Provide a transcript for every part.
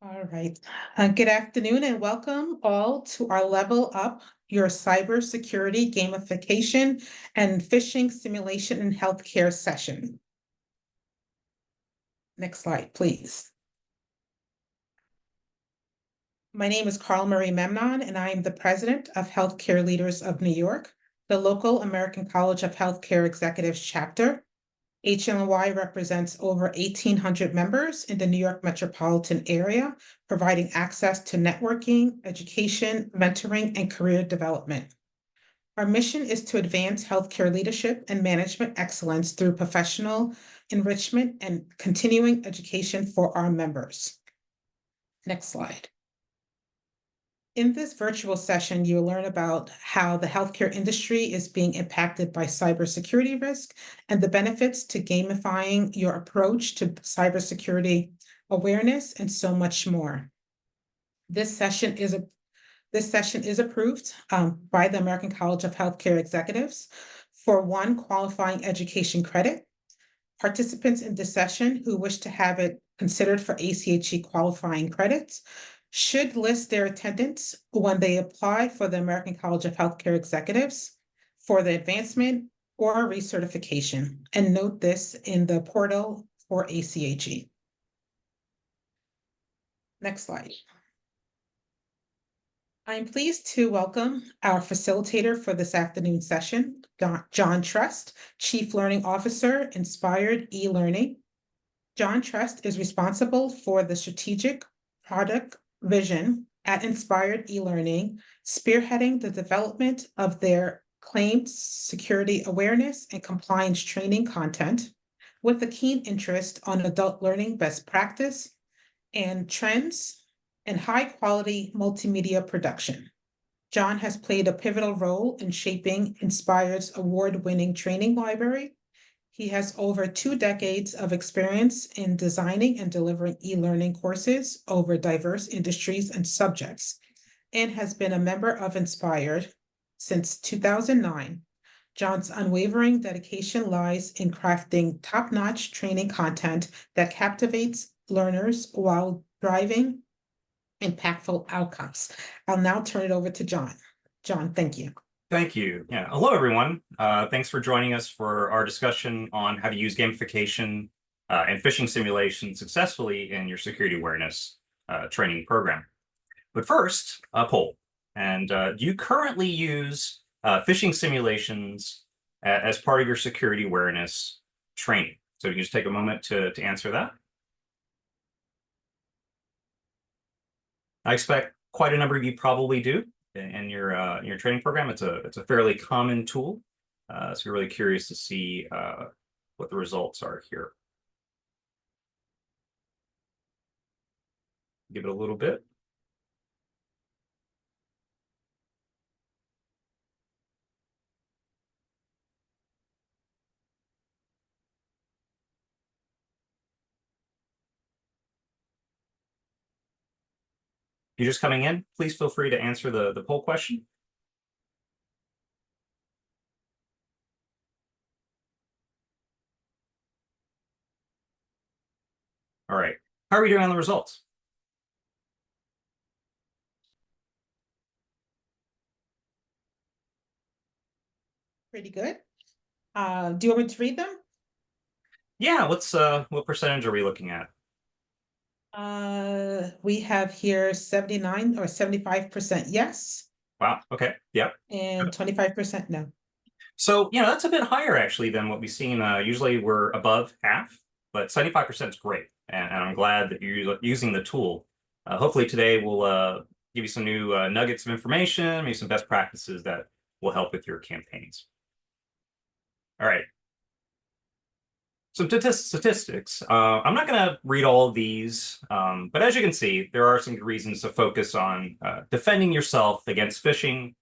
All right. Good afternoon and welcome all to our Level Up Your Cybersecurity Gamification and Phishing Simulation in Healthcare session. Next slide, please. My name is Carl Marie Memnon, and I am the president of Healthcare Leaders of New York, the local American College of Healthcare Executives chapter. HLNY represents over 1,800 members in the New York metropolitan area, providing access to networking, education, mentoring, and career development. Our mission is to advance healthcare leadership and management excellence through professional enrichment and continuing education for our members. Next slide. In this virtual session, you'll learn about how the healthcare industry is being impacted by cybersecurity risk and the benefits to gamifying your approach to cybersecurity awareness and so much more. This session is approved by the American College of Healthcare Executives for 1 qualifying education credit. Participants in this session who wish to have it considered for ACHE qualifying credits should list their attendance when they apply for the American College of Healthcare Executives for the advancement or recertification, and note this in the portal for ACHE. Next slide. I'm pleased to welcome our facilitator for this afternoon session, John Trust, Chief Learning Officer, Inspired eLearning. John Trust is responsible for the strategic product vision at Inspired eLearning, spearheading the development of their claimed security awareness and compliance training content with a keen interest on adult learning best practice and trends and high-quality multimedia production. John has played a pivotal role in shaping Inspired's award-winning training library. He has over 2 decades of experience in designing and delivering e-learning courses over diverse industries and subjects, and has been a member of Inspired since 2009. John's unwavering dedication lies in crafting top-notch training content that captivates learners while driving impactful outcomes. I'll now turn it over to John. John, thank you. Thank you. Yeah. Hello, everyone. Thanks for joining us for our discussion on how to use gamification and phishing simulation successfully in your security awareness training program. But first, a poll. And do you currently use phishing simulations as part of your security awareness training? So you can just take a moment to answer that. I expect quite a number of you probably do. In your training program. It's a fairly common tool, so we're really curious to see what the results are here. Give it a little bit. If you're just coming in, please feel free to answer the poll question. All right, how are we doing on the results? Pretty good. Do you want me to read them? Yeah, what percentage are we looking at? We have here 79 or 75% yes. Wow, okay, yep. And 25% no. So, that's a bit higher actually than what we've seen. Usually we're above half, but 75% is great. And I'm glad that you're using the tool. Hopefully today we'll give you some new nuggets of information, maybe some best practices that will help with your campaigns. All right. Some statistics. I'm not going to read all of these, but as you can see, there are some reasons to focus on defending yourself against phishing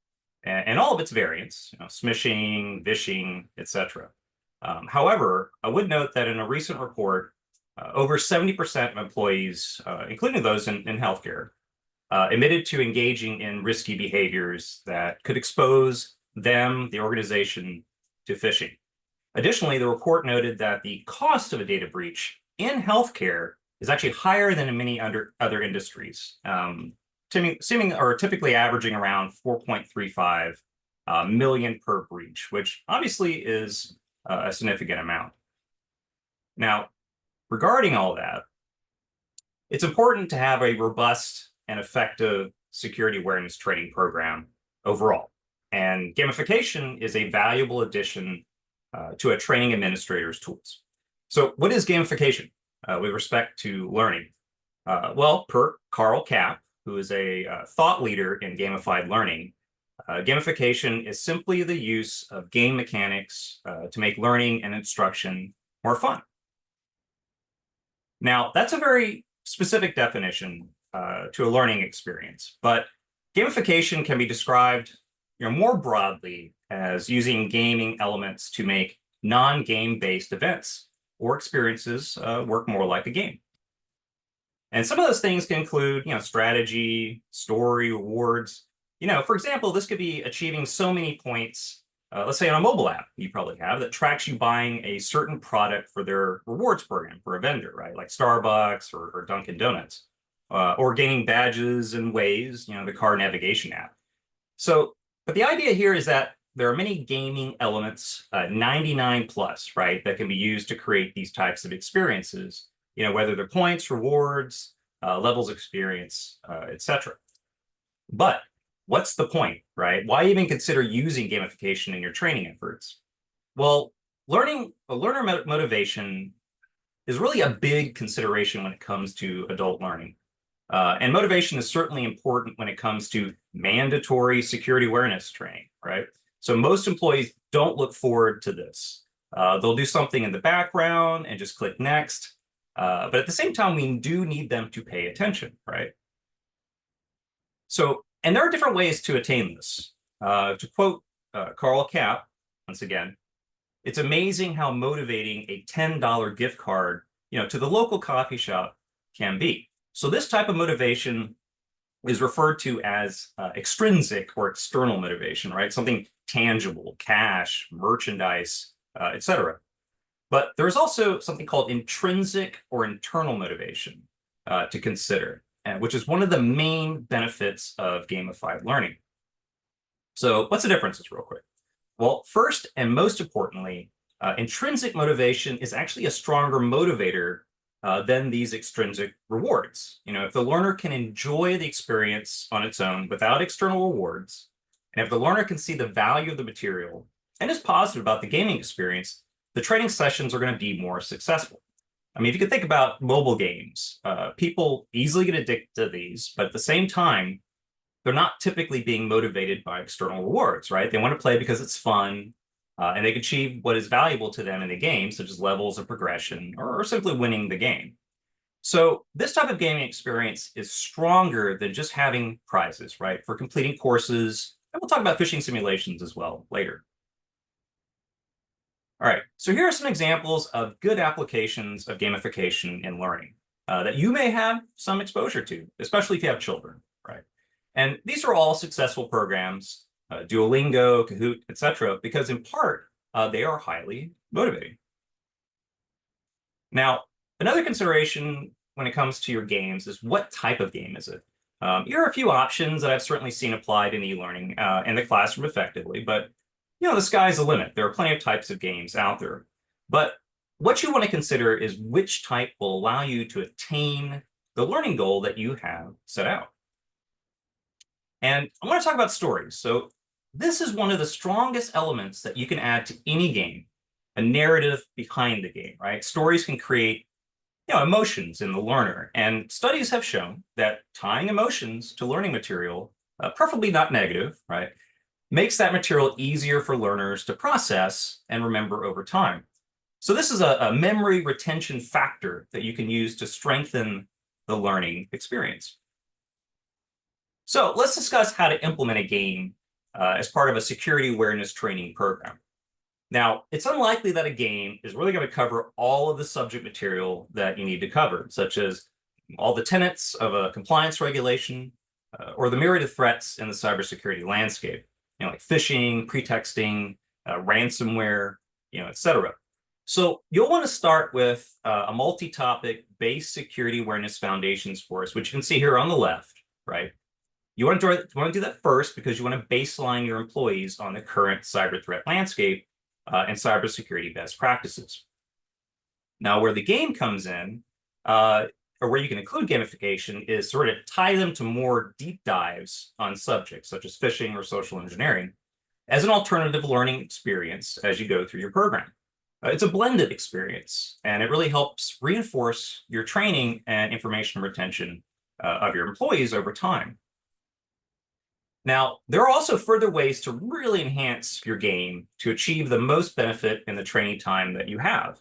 and all of its variants, smishing, vishing, etc. However, I would note that in a recent report, over 70% of employees, including those in healthcare, admitted to engaging in risky behaviors that could expose them, the organization, to phishing. Additionally, the report noted that the cost of a data breach in healthcare is actually higher than in many other industries, typically averaging around 4.35 million per breach, which obviously is a significant amount. Now, regarding all that, it's important to have a robust and effective security awareness training program overall. And gamification is a valuable addition to a training administrator's tools. So what is gamification with respect to learning? Well, per Carl Kapp, who is a thought leader in gamified learning, gamification is simply the use of game mechanics to make learning and instruction more fun. Now, that's a very specific definition to a learning experience, but gamification can be described more broadly as using gaming elements to make non-game-based events or experiences work more like a game. And some of those things can include, strategy, story, rewards. For example, this could be achieving so many points, let's say on a mobile app you probably have, that tracks you buying a certain product for their rewards program for a vendor, right? Like Starbucks or Dunkin' Donuts, or gaining badges in Waze, the car navigation app. But the idea here is that there are many gaming elements, 99 plus, right, that can be used to create these types of experiences, whether they're points, rewards, levels of experience, etc. But what's the point, right? Why even consider using gamification in your training efforts? Well, learner motivation is really a big consideration when it comes to adult learning. And motivation is certainly important when it comes to mandatory security awareness training, right? So most employees don't look forward to this. They'll do something in the background and just click next. But at the same time, we do need them to pay attention, right? And there are different ways to attain this. To quote Carl Kapp, once again, it's amazing how motivating a $10 gift card, to the local coffee shop can be. So this type of motivation is referred to as extrinsic or external motivation, right? Something tangible, cash, merchandise, etc. But there's also something called intrinsic or internal motivation to consider, which is one of the main benefits of gamified learning. So what's the differences real quick? Well, first and most importantly, intrinsic motivation is actually a stronger motivator than these extrinsic rewards. If the learner can enjoy the experience on its own without external rewards, and if the learner can see the value of the material and is positive about the gaming experience, the training sessions are going to be more successful. I mean, if you could think about mobile games, people easily get addicted to these, but at the same time, they're not typically being motivated by external rewards, right? They want to play because it's fun, and they can achieve what is valuable to them in the game, such as levels of progression or simply winning the game. So this type of gaming experience is stronger than just having prizes, right? For completing courses, and we'll talk about phishing simulations as well later. All right, so here are some examples of good applications of gamification in learning that you may have some exposure to, especially if you have children, right? And these are all successful programs, Duolingo, Kahoot, etc., because in part, they are highly motivating. Now, another consideration when it comes to your games is what type of game is it? Here are a few options that I've certainly seen applied in e-learning in the classroom effectively, but the sky's the limit. There are plenty of types of games out there. But what you want to consider is which type will allow you to attain the learning goal that you have set out. And I want to talk about stories. So this is one of the strongest elements that you can add to any game, a narrative behind the game, right? Stories can create emotions in the learner. And studies have shown that tying emotions to learning material, preferably not negative, right, makes that material easier for learners to process and remember over time. So this is a memory retention factor that you can use to strengthen the learning experience. So let's discuss how to implement a game as part of a security awareness training program. Now, it's unlikely that a game is really going to cover all of the subject material that you need to cover, such as all the tenets of a compliance regulation or the myriad of threats in the cybersecurity landscape, like phishing, pretexting, ransomware, etc. So you'll want to start with a multi-topic base security awareness foundations course, which you can see here on the left, right? You want to do that first because you want to baseline your employees on the current cyber threat landscape and cybersecurity best practices. Now, where the game comes in, or where you can include gamification, is sort of tie them to more deep dives on subjects such as phishing or social engineering as an alternative learning experience as you go through your program. It's a blended experience, and it really helps reinforce your training and information retention of your employees over time. Now, there are also further ways to really enhance your game to achieve the most benefit in the training time that you have,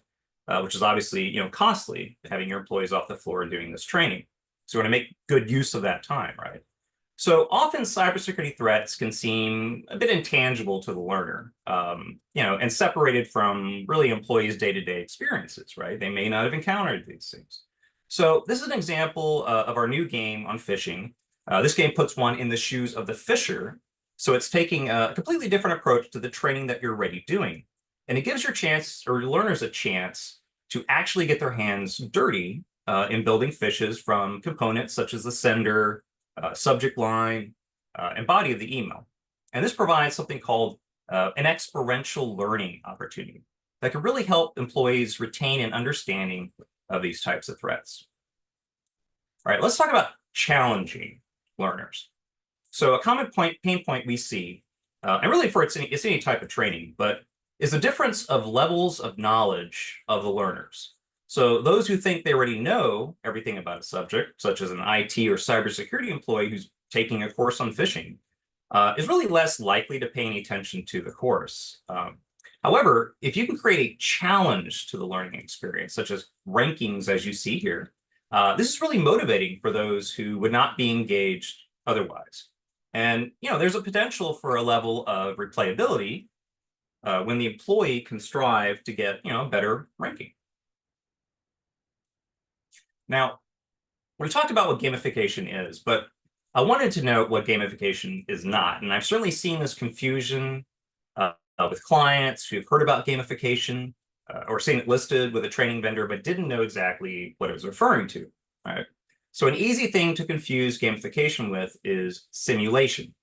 which is obviously costly, having your employees off the floor doing this training. So you want to make good use of that time, right? So often cybersecurity threats can seem a bit intangible to the learner, and separated from really employees' day-to-day experiences, right? They may not have encountered these things. So this is an example of our new game on phishing. This game puts one in the shoes of the fisher. So it's taking a completely different approach to the training that you're already doing. And it gives your learners a chance to actually get their hands dirty in building phishes from components such as the sender, subject line, and body of the email. And this provides something called an experiential learning opportunity that can really help employees retain an understanding of these types of threats. All right, let's talk about challenging learners. So a common pain point we see, and really it's any type of training, but is the difference of levels of knowledge of the learners. So those who think they already know everything about a subject, such as an IT or cybersecurity employee who's taking a course on phishing, is really less likely to pay any attention to the course. However, if you can create a challenge to the learning experience, such as rankings as you see here, this is really motivating for those who would not be engaged otherwise. And there's a potential for a level of replayability when the employee can strive to get better ranking. Now, we talked about what gamification is, but I wanted to note what gamification is not. And I've certainly seen this confusion with clients who've heard about gamification or seen it listed with a training vendor, but didn't know exactly what it was referring to. Right? So an easy thing to confuse gamification with is simulation.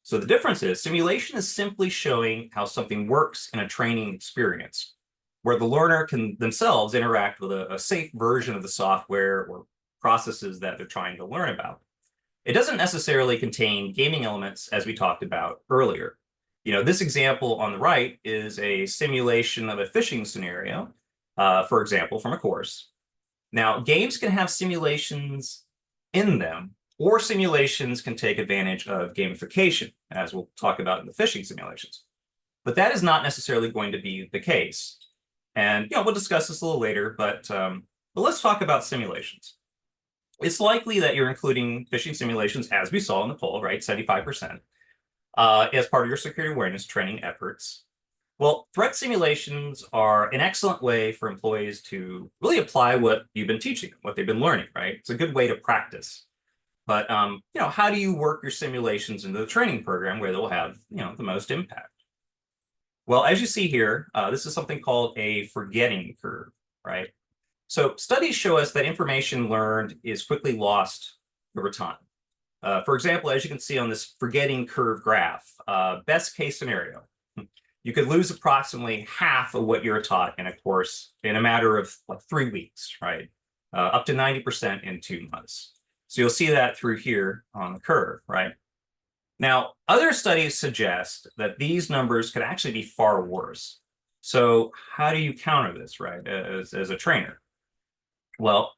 So the difference is simulation is simply showing how something works in a training experience, where the learner can themselves interact with a safe version of the software or processes that they're trying to learn about. It doesn't necessarily contain gaming elements, as we talked about earlier. This example on the right is a simulation of a phishing scenario, for example, from a course. Now, games can have simulations in them, or simulations can take advantage of gamification, as we'll talk about in the phishing simulations. But that is not necessarily going to be the case. And we'll discuss this a little later, but let's talk about simulations. It's likely that you're including phishing simulations, as we saw in the poll, right, 75%, as part of your security awareness training efforts. Well, threat simulations are an excellent way for employees to really apply what you've been teaching, what they've been learning, right? It's a good way to practice. But how do you work your simulations into the training program where they'll have the most impact? Well, as you see here, this is something called a forgetting curve, right? So studies show us that information learned is quickly lost over time. For example, as you can see on this forgetting curve graph, best case scenario, you could lose approximately half of what you're taught in a course in a matter of like 3 weeks, right? Up to 90% in 2 months. So you'll see that through here on the curve, right? Now, other studies suggest that these numbers could actually be far worse. So how do you counter this, right, as a trainer? Well,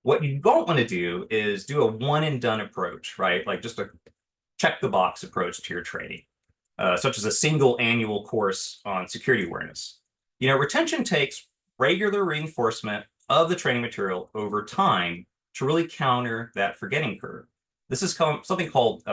what you don't want to do is do a one and done approach, right? Like just a check the box approach to your training, such as a single annual course on security awareness. Retention takes regular reinforcement of the training material over time to really counter that forgetting curve. This is something called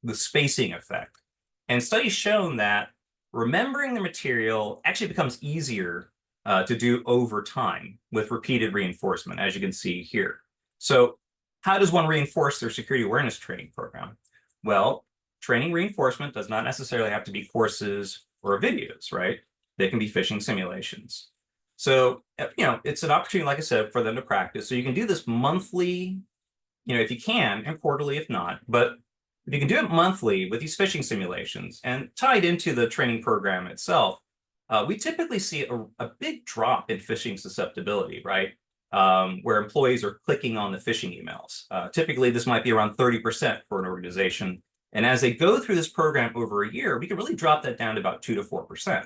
the spacing effect. And studies shown that remembering the material actually becomes easier to do over time with repeated reinforcement, as you can see here. So how does one reinforce their security awareness training program? Well, training reinforcement does not necessarily have to be courses or videos, right? They can be phishing simulations. So, it's an opportunity, like I said, for them to practice. So you can do this monthly, if you can, and quarterly if not. But if you can do it monthly with these phishing simulations and tied into the training program itself, we typically see a big drop in phishing susceptibility, right? Where employees are clicking on the phishing emails. Typically, this might be around 30% for an organization. And as they go through this program over a year, we can really drop that down to about 2 to 4%.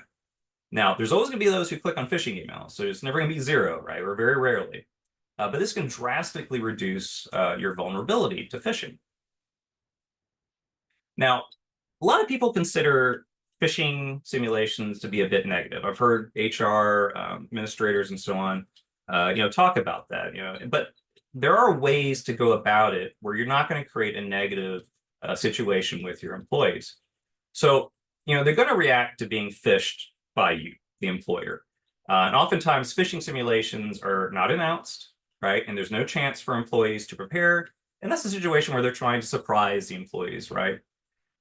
Now, there's always going to be those who click on phishing emails, so it's never going to be zero, right? Or very rarely. But this can drastically reduce your vulnerability to phishing. Now, a lot of people consider phishing simulations to be a bit negative. I've heard HR administrators and so on, talk about that. But there are ways to go about it where you're not going to create a negative situation with your employees. So, they're going to react to being phished by you, the employer. And oftentimes, phishing simulations are not announced, right? And there's no chance for employees to prepare. And that's a situation where they're trying to surprise the employees, right?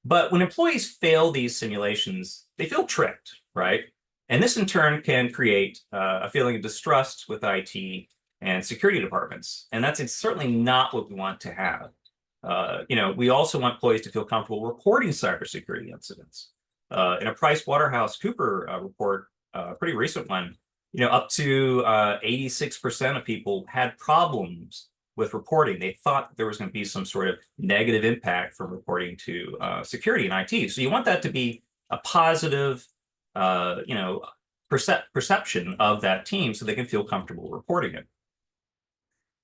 But when employees fail these simulations, they feel tricked, right? And this in turn can create a feeling of distrust with IT and security departments. And that's certainly not what we want to have. We also want employees to feel comfortable reporting cybersecurity incidents. In a PricewaterhouseCoopers report, a pretty recent one, up to 86% of people had problems with reporting. They thought there was going to be some sort of negative impact from reporting to security and IT. So you want that to be a positive, perception of that team so they can feel comfortable reporting it.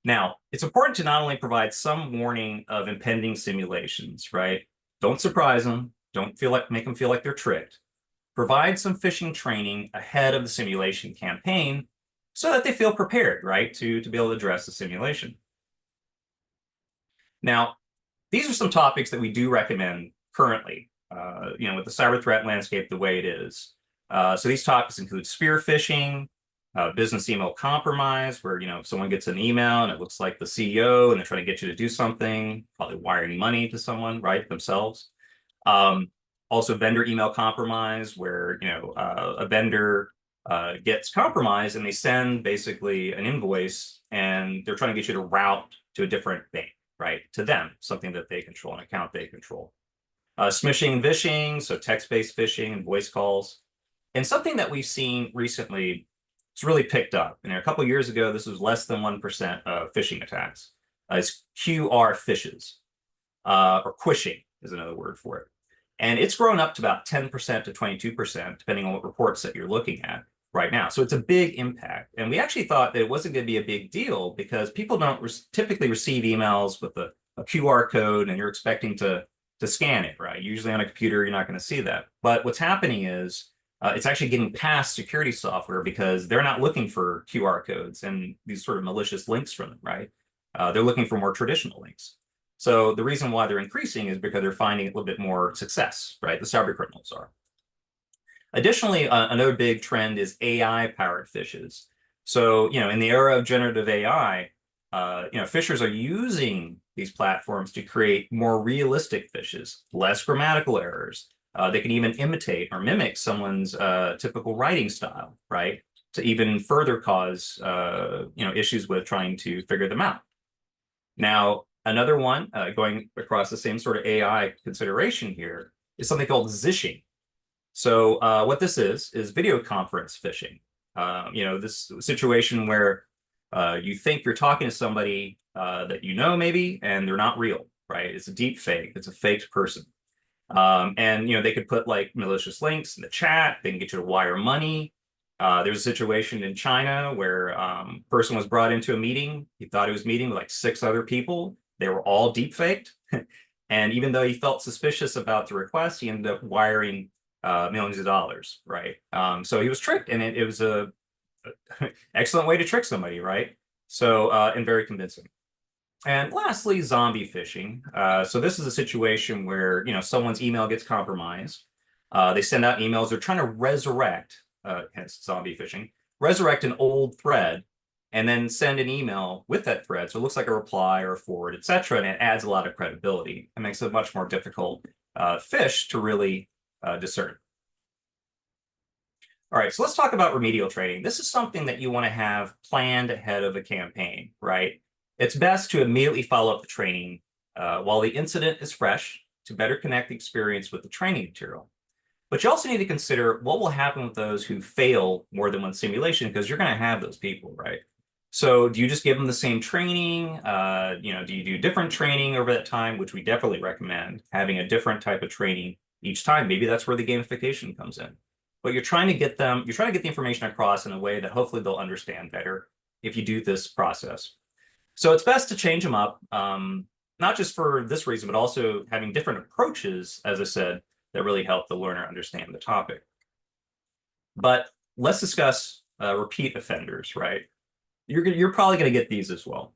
Now, it's important to not only provide some warning of impending simulations, right? Don't surprise them. Don't make them feel like they're tricked. Provide some phishing training ahead of the simulation campaign so that they feel prepared, right, to be able to address the simulation. Now, these are some topics that we do recommend currently, with the cyber threat landscape the way it is. So these topics include spear phishing, business email compromise, where if someone gets an email and it looks like the CEO and they're trying to get you to do something, probably wiring money to someone, right, themselves. Also, vendor email compromise, where a vendor gets compromised and they send basically an invoice and they're trying to get you to route to a different bank, right, to them, something that they control, an account they control. Smishing and vishing, so text-based phishing and voice calls. And something that we've seen recently, it's really picked up. And a couple of years ago, this was less than 1% of phishing attacks. It's QR phishes, or quishing is another word for it. And it's grown up to about 10% to 22%, depending on what reports that you're looking at right now. So it's a big impact. And we actually thought that it wasn't going to be a big deal because people don't typically receive emails with a QR code and you're expecting to scan it, right? Usually on a computer, you're not going to see that. But what's happening is it's actually getting past security software because they're not looking for QR codes and these sort of malicious links from them, right? They're looking for more traditional links. So the reason why they're increasing is because they're finding a little bit more success, right? The cyber criminals are. Additionally, another big trend is AI-powered phishes. So, in the era of generative AI, phishers are using these platforms to create more realistic phishes, less grammatical errors. They can even imitate or mimic someone's typical writing style, right? To even further cause, issues with trying to figure them out. Now, another one, going across the same sort of AI consideration here, is something called zishing. So what this is video conference phishing. This situation where you think you're talking to somebody that maybe, and they're not real, right? It's a deep fake. It's a faked person. And they could put like malicious links in the chat. They can get you to wire money. There's a situation in China where a person was brought into a meeting. He thought he was meeting with like 6 other people. They were all deep faked. And even though he felt suspicious about the request, he ended up wiring millions of dollars, right? So he was tricked, and it was a excellent way to trick somebody, right? So, and very convincing. And lastly, zombie phishing. So this is a situation where, someone's email gets compromised. They send out emails. They're trying to resurrect, hence zombie phishing, resurrect an old thread and then send an email with that thread. So it looks like a reply or a forward, et cetera, and it adds a lot of credibility. It makes it much more difficult phish to really discern. All right, so let's talk about remedial training. This is something that you want to have planned ahead of a campaign, right? It's best to immediately follow up the training while the incident is fresh to better connect the experience with the training material. But you also need to consider what will happen with those who fail more than one simulation, because you're going to have those people, right? So do you just give them the same training? Do you do different training over that time, which we definitely recommend having a different type of training each time. Maybe that's where the gamification comes in. But you're trying to get the information across in a way that hopefully they'll understand better if you do this process. So it's best to change them up, not just for this reason, but also having different approaches, as I said, that really help the learner understand the topic. But let's discuss repeat offenders, right? You're probably going to get these as well.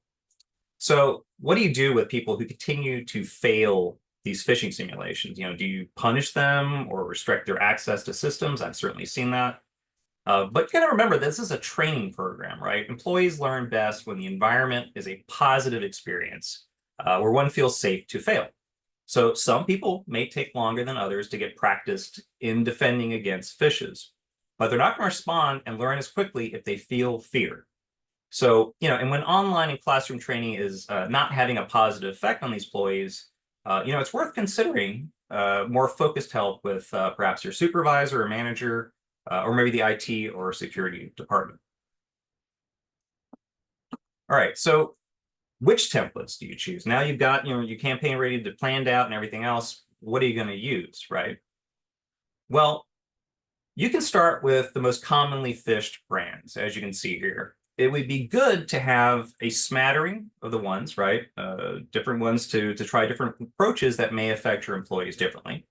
So what do you do with people who continue to fail these phishing simulations? Do you punish them or restrict their access to systems? I've certainly seen that. But you got to remember, this is a training program, right? Employees learn best when the environment is a positive experience where one feels safe to fail. So some people may take longer than others to get practiced in defending against phishes, but they're not going to respond and learn as quickly if they feel fear. So, and when online and classroom training is not having a positive effect on these employees, it's worth considering more focused help with perhaps your supervisor or manager, or maybe the IT or security department. All right, so which templates do you choose? Now you've got your campaign ready to planned out and everything else. What are you going to use, right? Well, you can start with the most commonly phished brands, as you can see here. It would be good to have a smattering of the ones, right? Different ones to try different approaches that may affect your employees differently.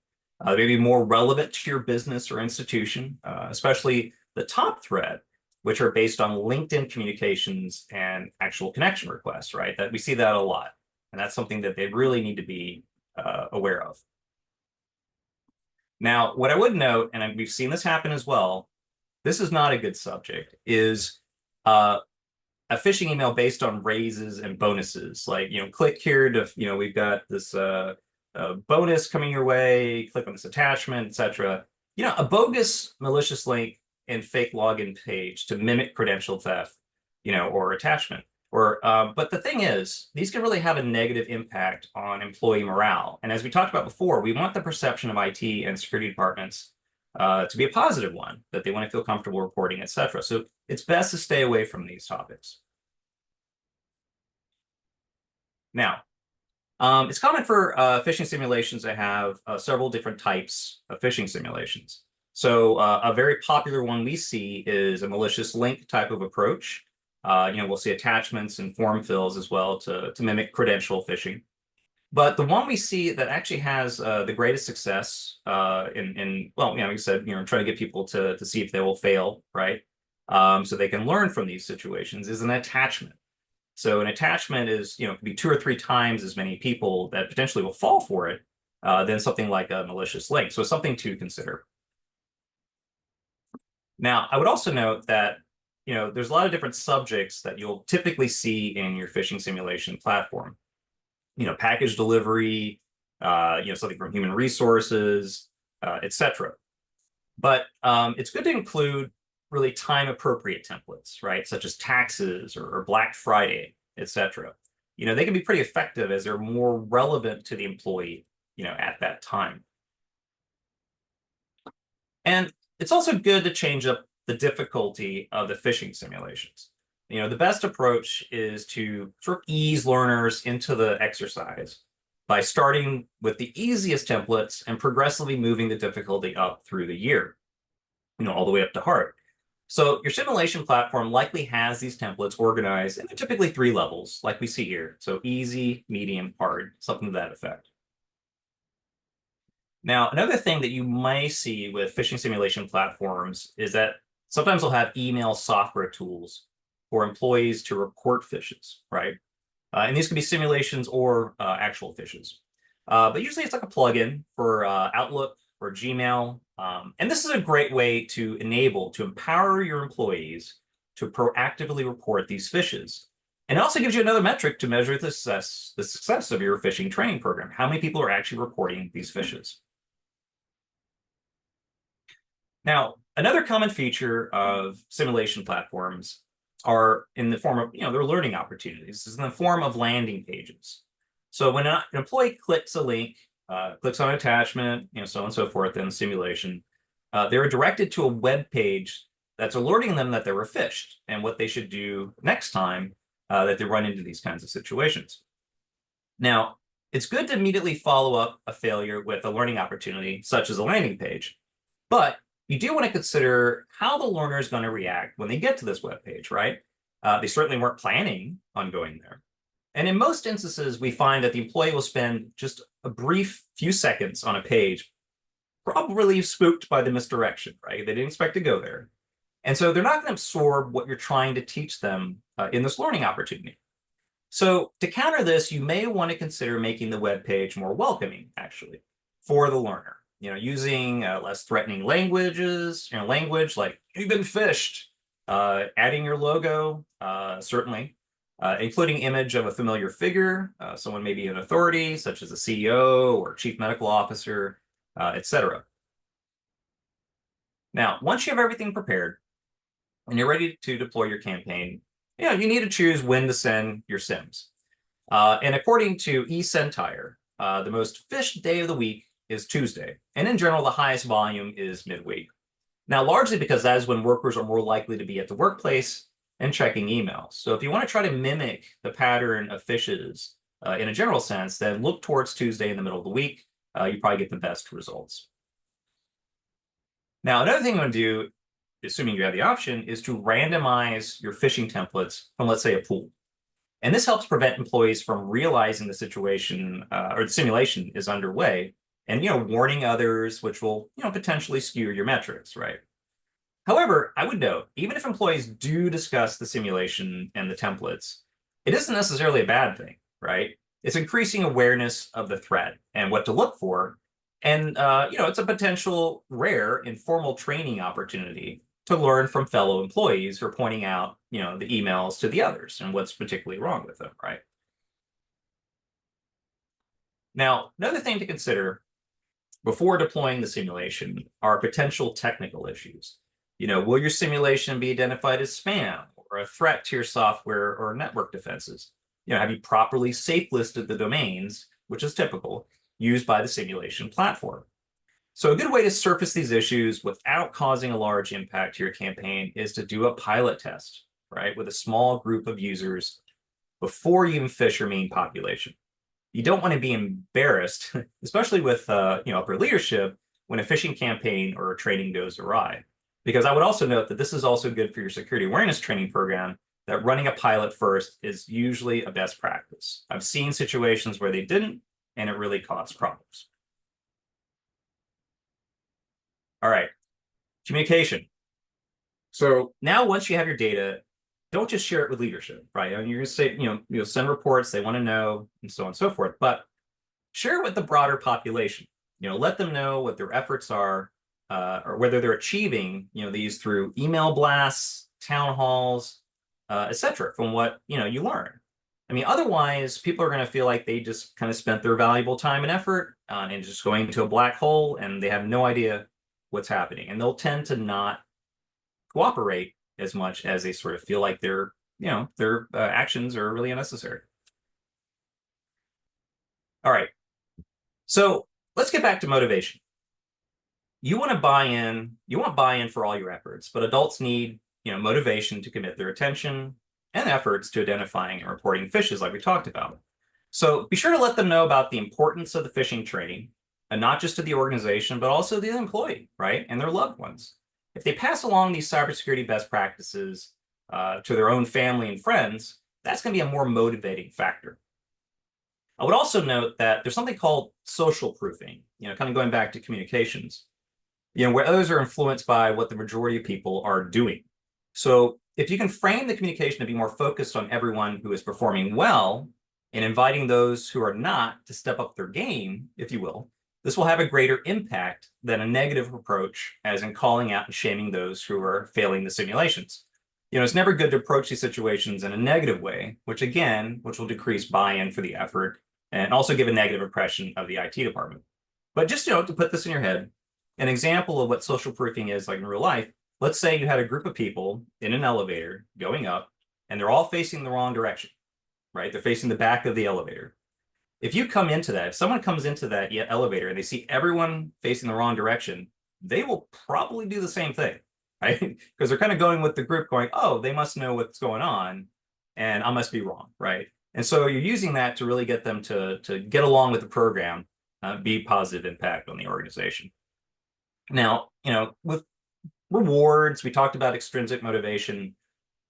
They may be more relevant to your business or institution, especially the top thread, which are based on LinkedIn communications and actual connection requests, right? That we see that a lot. And that's something that they really need to be aware of. Now, what I would note, and we've seen this happen as well, this is not a good subject, is a phishing email based on raises and bonuses. Like, click here to, we've got this bonus coming your way, click on this attachment, etc. A bogus malicious link and fake login page to mimic credential theft, or attachment. But the thing is, these can really have a negative impact on employee morale. And as we talked about before, we want the perception of IT and security departments to be a positive one, that they want to feel comfortable reporting, etc. So it's best to stay away from these topics. Now, it's common for phishing simulations to have several different types of phishing simulations. So a very popular one we see is a malicious link type of approach. We'll see attachments and form fills as well to mimic credential phishing. But the one we see that actually has the greatest success like I said, trying to get people to see if they will fail, right? So they can learn from these situations is an attachment. So an attachment is, could be 2 or 3 times as many people that potentially will fall for it than something like a malicious link. So it's something to consider. Now, I would also note that, there's a lot of different subjects that you'll typically see in your phishing simulation platform. Package delivery, something from human resources, etc. But it's good to include really time-appropriate templates, right? Such as taxes or Black Friday, etc. They can be pretty effective as they're more relevant to the employee, at that time. And it's also good to change up the difficulty of the phishing simulations. The best approach is to sort of ease learners into the exercise by starting with the easiest templates and progressively moving the difficulty up through the year, all the way up to hard. So your simulation platform likely has these templates organized, and they're typically 3 levels, like we see here. So easy, medium, hard, something to that effect. Now, another thing that you may see with phishing simulation platforms is that sometimes they'll have email software tools for employees to report phishes, right? And these can be simulations or actual phishes. But usually it's like a plugin for Outlook or Gmail. And this is a great way to empower your employees to proactively report these phishes. And it also gives you another metric to measure the success of your phishing training program. How many people are actually reporting these phishes? Now, Another common feature of simulation platforms are in the form of, their learning opportunities. This is in the form of landing pages. So when an employee clicks a link, clicks on an attachment, so on and so forth in the simulation, they're directed to a web page that's alerting them that they were phished and what they should do next time that they run into these kinds of situations. Now, it's good to immediately follow up a failure with a learning opportunity, such as a landing page, but you do want to consider how the learner is going to react when they get to this web page, right? They certainly weren't planning on going there. And in most instances, we find that the employee will spend just a brief few seconds on a page, probably spooked by the misdirection, right? They didn't expect to go there. And so they're not going to absorb what you're trying to teach them in this learning opportunity. So to counter this, you may want to consider making the web page more welcoming, actually, for the learner. Using less threatening language like "you've been phished," adding your logo, certainly, including image of a familiar figure, someone maybe an authority, such as a CEO or chief medical officer, etc. Now, once you have everything prepared and you're ready to deploy your campaign, you need to choose when to send your sims. And according to eCentire, the most phished day of the week is Tuesday. And in general, the highest volume is midweek. Now, largely because that is when workers are more likely to be at the workplace and checking emails. So if you want to try to mimic the pattern of phishes in a general sense, then look towards Tuesday in the middle of the week. You probably get the best results. Now, another thing you want to do, assuming you have the option, is to randomize your phishing templates from, let's say, a pool. And this helps prevent employees from realizing the situation or the simulation is underway and, warning others, which will, potentially skew your metrics, right? However, I would note, even if employees do discuss the simulation and the templates, it isn't necessarily a bad thing, right? It's increasing awareness of the threat and what to look for. And, it's a potential rare informal training opportunity to learn from fellow employees who are pointing out, the emails to the others and what's particularly wrong with them, right? Now, another thing to consider before deploying the simulation are potential technical issues. Will your simulation be identified as spam or a threat to your software or network defenses? Have you properly safe listed the domains, which is typical, used by the simulation platform? So a good way to surface these issues without causing a large impact to your campaign is to do a pilot test, right, with a small group of users before you even phish your main population. You don't want to be embarrassed, especially with upper leadership, when a phishing campaign or training goes awry. Because I would also note that this is also good for your security awareness training program, that running a pilot first is usually a best practice. I've seen situations where they didn't, and it really caused problems. All right, communication. So now once you have your data, don't just share it with leadership, right? I mean, you're going to say, send reports, they want to know, and so on and so forth, but share it with the broader population. Let them know what their efforts are, or whether they're achieving, these through email blasts, town halls, etc. from what, you learn. I mean, otherwise, people are going to feel like they just kind of spent their valuable time and effort and just going into a black hole, and they have no idea what's happening. And they'll tend to not cooperate as much as they sort of feel like their actions are really unnecessary. All right. So let's get back to motivation. You want buy-in for all your efforts, but adults need, motivation to commit their attention and efforts to identifying and reporting phishes like we talked about. So be sure to let them know about the importance of the phishing training, and not just to the organization, but also the employee, right? And their loved ones. If they pass along these cybersecurity best practices to their own family and friends, that's going to be a more motivating factor. I would also note that there's something called social proofing, kind of going back to communications, where others are influenced by what the majority of people are doing. So if you can frame the communication to be more focused on everyone who is performing well and inviting those who are not to step up their game, if you will, this will have a greater impact than a negative approach, as in calling out and shaming those who are failing the simulations. It's never good to approach these situations in a negative way, which will decrease buy-in for the effort and also give a negative impression of the IT department. But just, to put this in your head, an example of what social proofing is like in real life, let's say you had a group of people in an elevator going up, and they're all facing the wrong direction, right? They're facing the back of the elevator. If you come into that, if someone comes into that elevator and they see everyone facing the wrong direction, they will probably do the same thing, right? Because they're kind of going with the group going, oh, they must know what's going on and I must be wrong, right? And so you're using that to really get them to get along with the program, be positive impact on the organization. Now, with rewards, we talked about extrinsic motivation.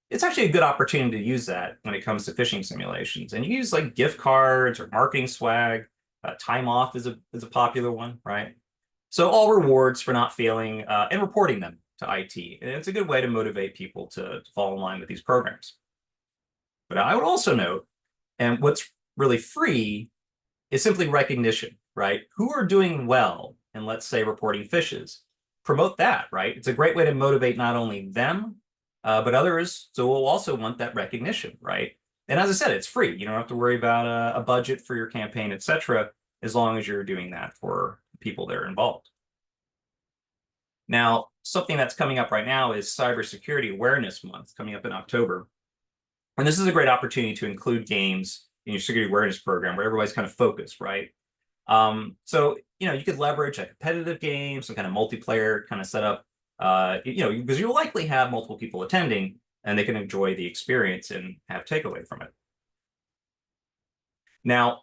It's actually a good opportunity to use that when it comes to phishing simulations. And you use like gift cards or marketing swag. Time off is a popular one, right? So all rewards for not failing and reporting them to IT. And it's a good way to motivate people to fall in line with these programs. But I would also note, and what's really free is simply recognition, right? Who are doing well in, let's say, reporting phishes? Promote that, right? It's a great way to motivate not only them, but others. So we'll also want that recognition, right? And as I said, it's free. You don't have to worry about a budget for your campaign, etc., as long as you're doing that for people that are involved. Now, something that's coming up right now is Cybersecurity Awareness Month, coming up in October. And this is a great opportunity to include games in your security awareness program where everybody's kind of focused, right? So, you could leverage a competitive game, some kind of multiplayer kind of setup, because you'll likely have multiple people attending and they can enjoy the experience and have takeaway from it. Now,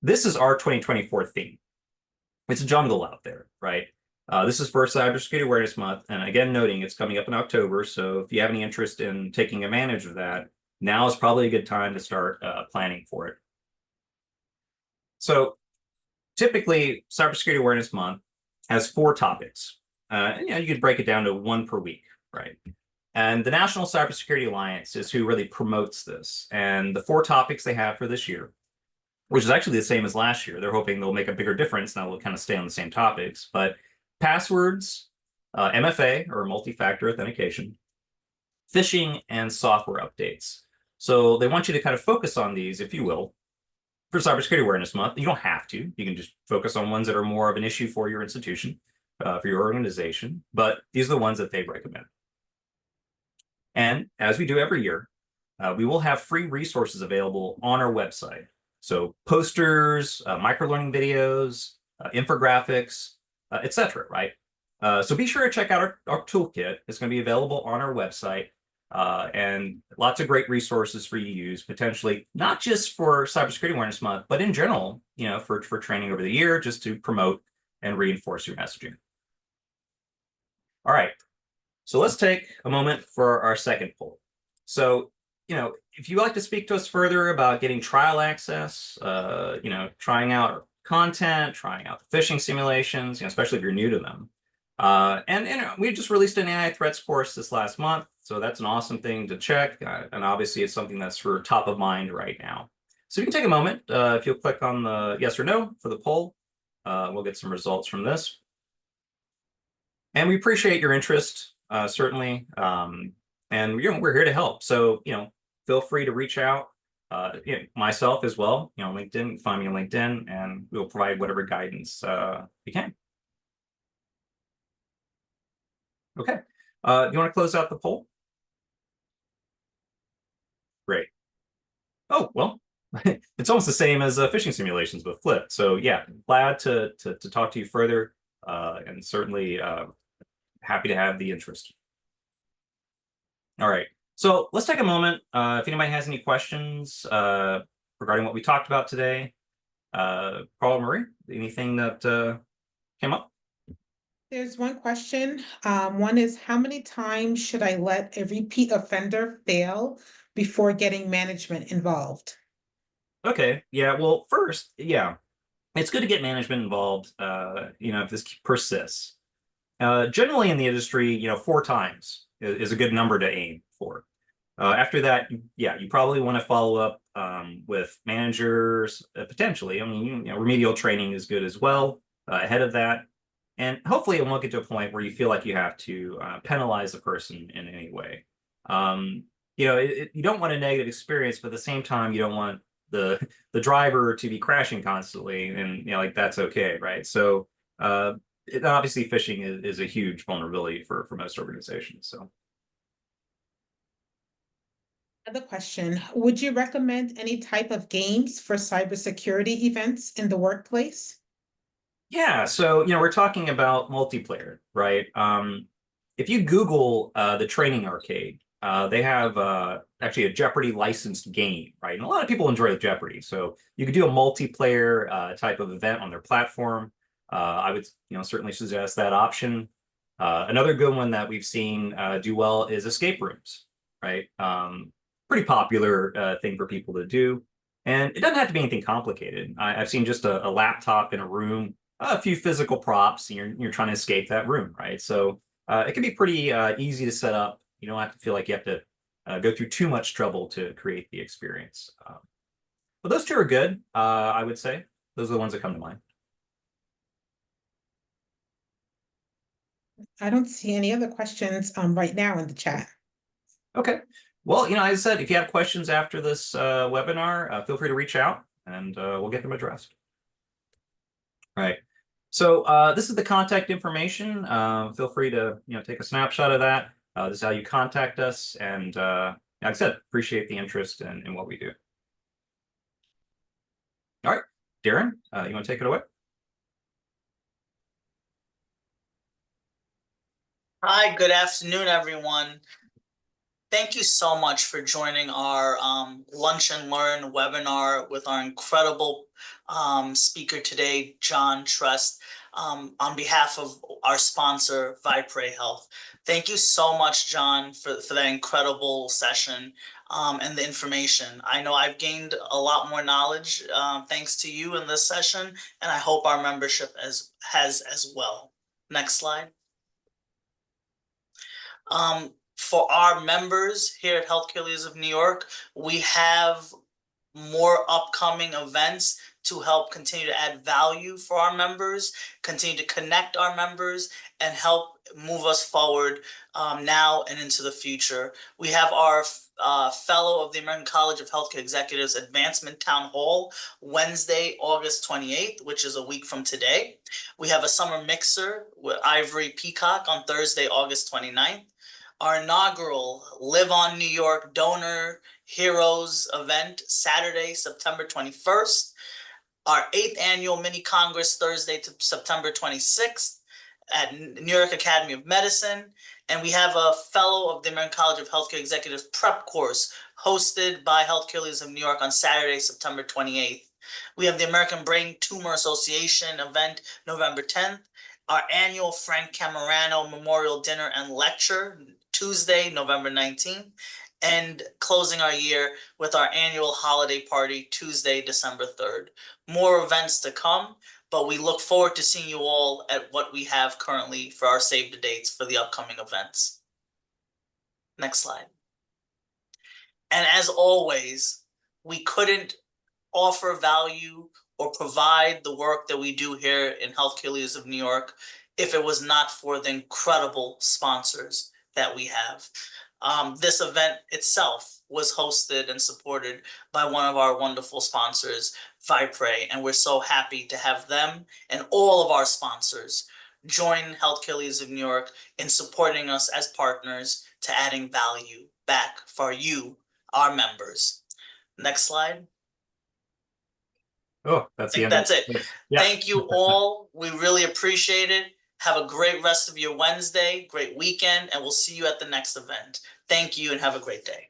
this is our 2024 theme. It's a jungle out there, right? This is for Cybersecurity Awareness Month. And again, noting it's coming up in October. So if you have any interest in taking advantage of that, now is probably a good time to start planning for it. So typically, Cybersecurity Awareness Month has 4 topics. You could break it down to 1 per week, right? And the National Cybersecurity Alliance is who really promotes this. And the 4 topics they have for this year, which is actually the same as last year, they're hoping they'll make a bigger difference. Now we'll kind of stay on the same topics, but passwords, MFA or multi-factor authentication, phishing, and software updates. So they want you to kind of focus on these, if you will, for Cybersecurity Awareness Month. You don't have to. You can just focus on ones that are more of an issue for your institution, for your organization. But these are the ones that they recommend. And as we do every year, we will have free resources available on our website. So posters, microlearning videos, infographics, etc. Right? So be sure to check out our toolkit. It's going to be available on our website. And lots of great resources for you to use, potentially not just for Cybersecurity Awareness Month, but in general, for training over the year, just to promote and reinforce your messaging. All right, so let's take a moment for our second poll. So, if you'd like to speak to us further about getting trial access, trying out content, trying out the phishing simulations, especially if you're new to them. And we just released an AI threats course this last month, so that's an awesome thing to check. And obviously, it's something that's for top of mind right now. So you can take a moment. If you'll click on the yes or no for the poll, we'll get some results from this. And we appreciate your interest, certainly. And we're here to help. So feel free to reach out. Myself as well. LinkedIn. Find me on LinkedIn, and we'll provide whatever guidance we can. Okay. Do you want to close out the poll? Great. Oh, well, it's almost the same as phishing simulations, but flipped. So yeah, glad to talk to you further, and certainly happy to have the interest. All right. So let's take a moment. If anybody has any questions regarding what we talked about today, Carl, Marie, anything that came up? There's one question. One is, how many times should I let a repeat offender fail before getting management involved? Okay. Yeah. Well, first, yeah, it's good to get management involved. If this persists. Generally in the industry, 4 times is a good number to aim for. After that, you probably want to follow up with managers, potentially. I mean, remedial training is good as well ahead of that. And hopefully it won't get to a point where you feel like you have to penalize the person in any way. You don't want a negative experience, but at the same time, you don't want the driver to be crashing constantly, and that's okay, right? So obviously phishing is a huge vulnerability for most organizations. So Another question, would you recommend any type of games for cybersecurity events in the workplace? yeah, so we're talking about multiplayer, right? If you Google the Training Arcade, they have actually a Jeopardy licensed game, right? And a lot of people enjoy Jeopardy, so you could do a multiplayer type of event on their platform. I would certainly suggest that option. Another good one that we've seen do well is escape rooms, right? Pretty popular thing for people to do. And it doesn't have to be anything complicated. I've seen just a laptop in a room, a few physical props, and you're trying to escape that room, right? So it can be pretty easy to set up. You don't have to feel like you have to go through too much trouble to create the experience. But those two are good, I would say. Those are the ones that come to mind. I don't see any other questions right now in the chat. Okay. Well, as I said, if you have questions after this webinar, feel free to reach out and we'll get them addressed. All right. So this is the contact information. Feel free to take a snapshot of that. This is how you contact us. And like I said, appreciate the interest in what we do. All right, Darren, you want to take it away? Hi, good afternoon, everyone. Thank you so much for joining our Lunch and Learn webinar with our incredible speaker today, John Trust, on behalf of our sponsor, VIPRE Health. Thank you so much, John, for that incredible session and the information. I know I've gained a lot more knowledge thanks to you in this session, and I hope our membership has as well. Next slide. For our members here at Healthcare Leaders of New York, we have more upcoming events to help continue to add value for our members, continue to connect our members, and help move us forward now and into the future. We have our Fellow of the American College of Healthcare Executives Advancement Town Hall, Wednesday, August 28th, which is a week from today. We have a Summer Mixer with Ivory Peacock on Thursday, August 29th. Our inaugural Live on New York Donor Heroes event, Saturday, September 21st. Our 8th annual mini Congress, Thursday to September 26th at New York Academy of Medicine. And we have a Fellow of the American College of Healthcare Executives prep course hosted by Healthcare Leaders of New York on Saturday, September 28th. We have the American Brain Tumor Association event, November 10th. Our annual Frank Camerano Memorial Dinner and Lecture, Tuesday, November 19th, and closing our year with our annual holiday party, Tuesday, December 3rd. More events to come, but we look forward to seeing you all at what we have currently for our save the dates for the upcoming events. Next slide. And as always, we couldn't offer value or provide the work that we do here in Healthcare Leaders of New York if it was not for the incredible sponsors that we have. This event itself was hosted and supported by one of our wonderful sponsors, VIPRE, and we're so happy to have them and all of our sponsors join Healthcare Leaders of New York in supporting us as partners to adding value back for you, our members. Next slide. Oh, that's the end. That's it. Yeah. Thank you all. We really appreciate it. Have a great rest of your Wednesday, great weekend, and we'll see you at the next event. Thank you and have a great day.